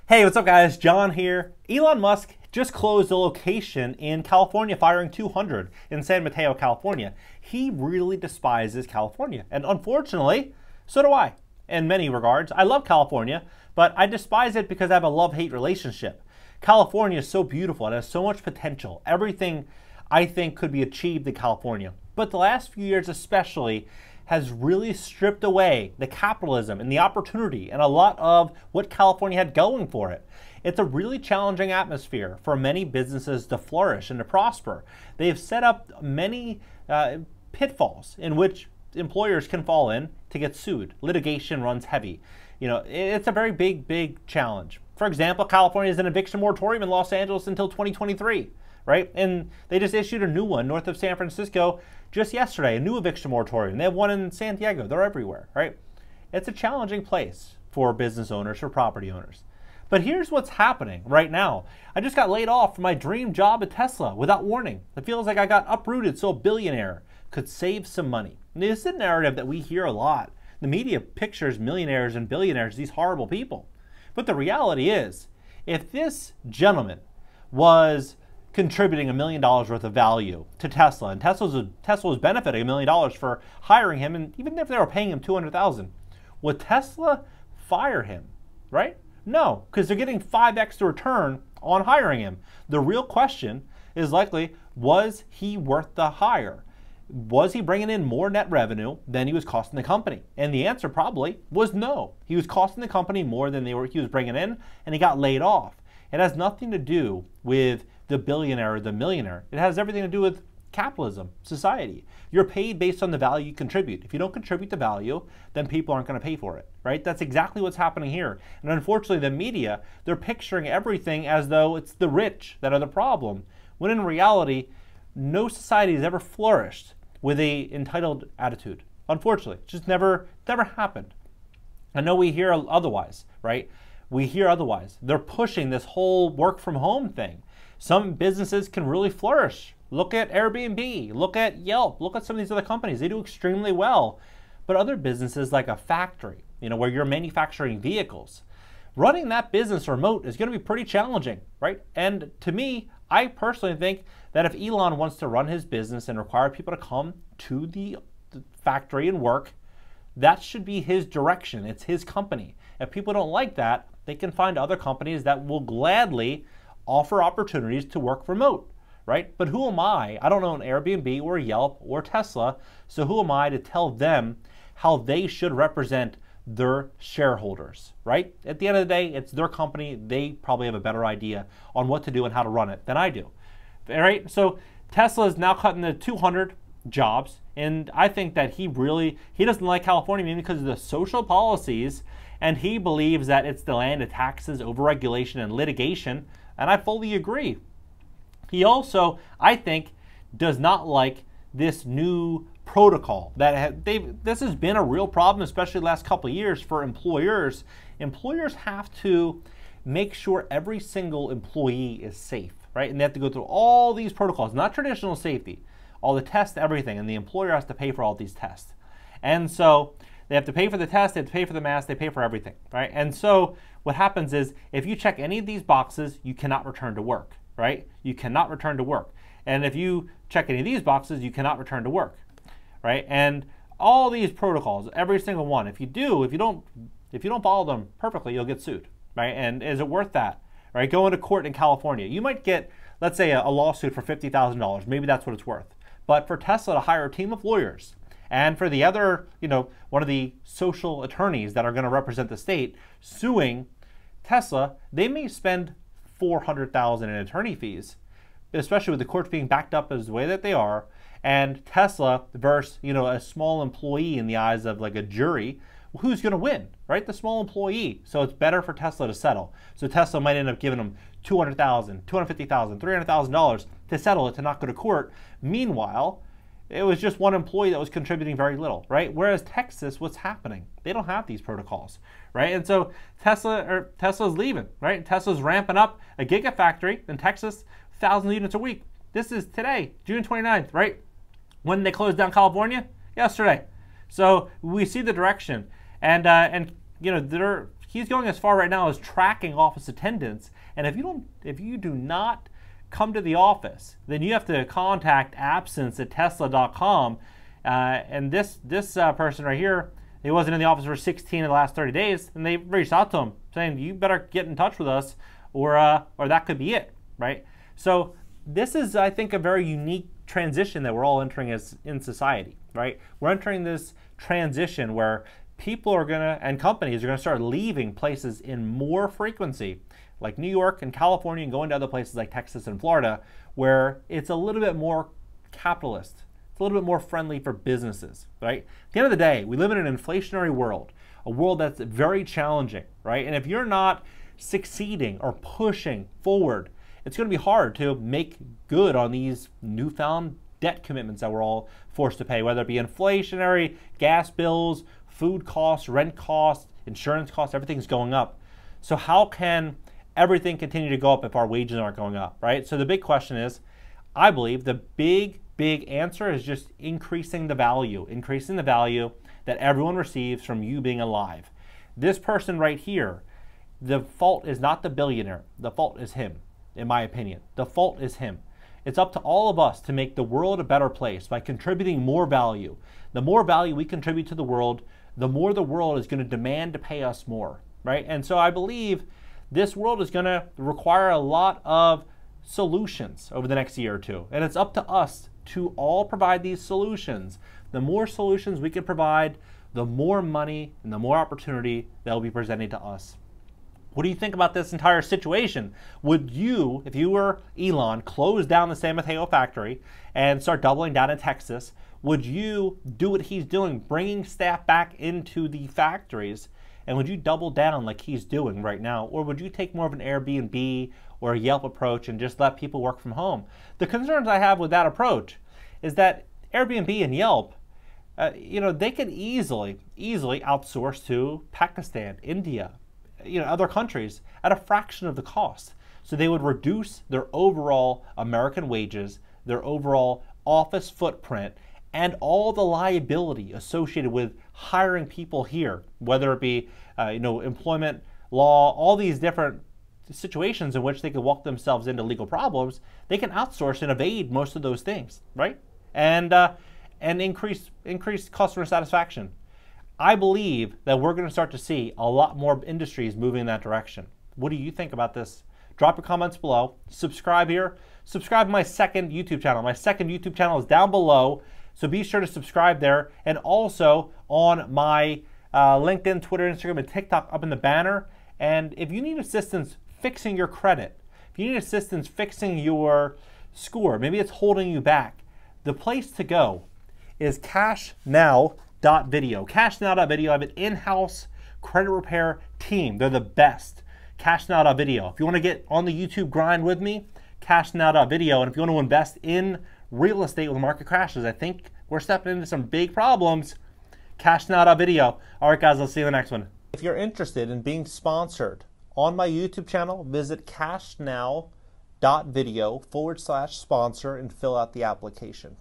Hey, what's up guys? John here. Elon Musk just closed a location in California, firing 200 in San Mateo, California. He really despises California, and unfortunately, so do I, in many regards. I love California, but I despise it because I have a love-hate relationship. California is so beautiful, it has so much potential. Everything I think could be achieved in California. But the last few years especially has really stripped away the capitalism and the opportunity and a lot of what California had going for it. It's a really challenging atmosphere for many businesses to flourish and to prosper. They've set up many pitfalls in which employers can fall in to get sued. Litigation runs heavy. You know, it's a very big challenge. For example, California has an eviction moratorium in Los Angeles until 2023. Right? And they just issued a new one north of San Francisco just yesterday, a new eviction moratorium. They have one in San Diego. They're everywhere, right? It's a challenging place for business owners, for property owners. But here's what's happening right now. I just got laid off from my dream job at Tesla without warning. It feels like I got uprooted so a billionaire could save some money. And this is a narrative that we hear a lot. The media pictures millionaires and billionaires, these horrible people. But the reality is, if this gentleman was contributing $1 million worth of value to Tesla, and Tesla was benefiting $1 million for hiring him, and even if they were paying him $200,000, would Tesla fire him? Right? No, because they're getting 5x the return on hiring him. The real question is likely, was he worth the hire? Was he bringing in more net revenue than he was costing the company? And the answer probably was no. He was costing the company more than he was bringing in, and he got laid off. It has nothing to do with the billionaire or the millionaire. It has everything to do with capitalism, society. You're paid based on the value you contribute. If you don't contribute the value, then people aren't going to pay for it, right? That's exactly what's happening here. And unfortunately, the media, they're picturing everything as though it's the rich that are the problem, when in reality, no society has ever flourished with a entitled attitude. Unfortunately, it just never happened. I know we hear otherwise, right? We hear otherwise. They're pushing this whole work from home thing. Some businesses can really flourish. Look at Airbnb, look at Yelp, look at some of these other companies. They do extremely well. But other businesses like a factory, where you're manufacturing vehicles, running that business remote is going to be pretty challenging, right? And to me, I personally think that if Elon wants to run his business and require people to come to the factory and work, that should be his direction. It's his company. If people don't like that, they can find other companies that will gladly offer opportunities to work remote, right? But who am I? I don't own Airbnb or Yelp or Tesla, so who am I to tell them how they should represent their shareholders, right? At the end of the day, it's their company. They probably have a better idea on what to do and how to run it than I do, all right? So Tesla is now cutting the 200 jobs, and I think that he doesn't like California maybe because of the social policies, and he believes that it's the land of taxes, overregulation, and litigation. And I fully agree. He also, I think, does not like this new protocol this has been a real problem, especially the last couple of years for employers. Employers have to make sure every single employee is safe, right? And they have to go through all these protocols, not traditional safety, all the tests, everything, and the employer has to pay for all these tests. And so they have to pay for the test, they have to pay for the mask, they pay for everything, right? And so what happens is, if you check any of these boxes, you cannot return to work, right? You cannot return to work. And if you check any of these boxes, you cannot return to work, right? And all these protocols, every single one, if you don't follow them perfectly, you'll get sued, right? And is it worth that, right? Going to court in California, you might get, let's say, a lawsuit for $50,000. Maybe that's what it's worth. But for Tesla to hire a team of lawyers, and for the other, one of the social attorneys that are going to represent the state suing Tesla, they may spend $400,000 in attorney fees, especially with the courts being backed up as the way that they are. And Tesla versus, a small employee in the eyes of like a jury, who's going to win, right? The small employee. So it's better for Tesla to settle. So Tesla might end up giving them $200,000, $250,000, $300,000 to settle it, to not go to court. Meanwhile, it was just one employee that was contributing very little, right? Whereas Texas, what's happening? They don't have these protocols, right? And so Tesla's leaving, right? Tesla's ramping up a gigafactory in Texas, 1,000 units a week. This is today, June 29th, right? When they closed down California? Yesterday. So we see the direction, and they're he's going as far right now as tracking office attendance. And if you do not come to the office, then you have to contact absence@tesla.com. And this person right here, he wasn't in the office for 16 of the last 30 days, and they reached out to him saying, you better get in touch with us, or that could be it, right? So this is, I think, a very unique transition that we're all entering as in society, right? We're entering this transition where people are gonna, and companies are gonna start leaving places in more frequency, like New York and California, and going to other places like Texas and Florida, where it's a little bit more capitalist. It's a little bit more friendly for businesses, right? At the end of the day, we live in an inflationary world, a world that's very challenging, right? And if you're not succeeding or pushing forward, it's going to be hard to make good on these newfound debt commitments that we're all forced to pay, whether it be inflationary, gas bills, food costs, rent costs, insurance costs, everything's going up. So how can everything continue to go up if our wages aren't going up, right? So the big question is, I believe the big answer is just increasing the value that everyone receives from you being alive. This person right here, the fault is not the billionaire. The fault is him, in my opinion. The fault is him. It's up to all of us to make the world a better place by contributing more value. The more value we contribute to the world, the more the world is going to demand to pay us more, right? And so I believe this world is going to require a lot of solutions over the next year or two. And it's up to us to all provide these solutions. The more solutions we can provide, the more money and the more opportunity that will be presented to us. What do you think about this entire situation? Would you, if you were Elon, close down the San Mateo factory and start doubling down in Texas? Would you do what he's doing, bringing staff back into the factories? And would you double down like he's doing right now? Or would you take more of an Airbnb or a Yelp approach and just let people work from home? The concerns I have with that approach is that Airbnb and Yelp, they can easily outsource to Pakistan, India, other countries at a fraction of the cost. So they would reduce their overall American wages, their overall office footprint, and all the liability associated with hiring people here, whether it be employment law, all these different situations in which they could walk themselves into legal problems. They can outsource and evade most of those things, right? And increase customer satisfaction. I believe that we're going to start to see a lot more industries moving in that direction. What do you think about this? Drop your comments below. Subscribe here. Subscribe to my second YouTube channel. My second YouTube channel is down below, so be sure to subscribe there. And also on my LinkedIn, Twitter, Instagram, and TikTok up in the banner. And if you need assistance fixing your credit, if you need assistance fixing your score, maybe it's holding you back, the place to go is cashnow.video. Cashnow.video, I have an in-house credit repair team. They're the best. Cashnow.video. If you want to get on the YouTube grind with me, cashnow.video. And if you want to invest in real estate when the market crashes, I think we're stepping into some big problems. Cashnow.video. All right, guys, I'll see you in the next one. If you're interested in being sponsored on my YouTube channel, visit cashnow.video/sponsor and fill out the application.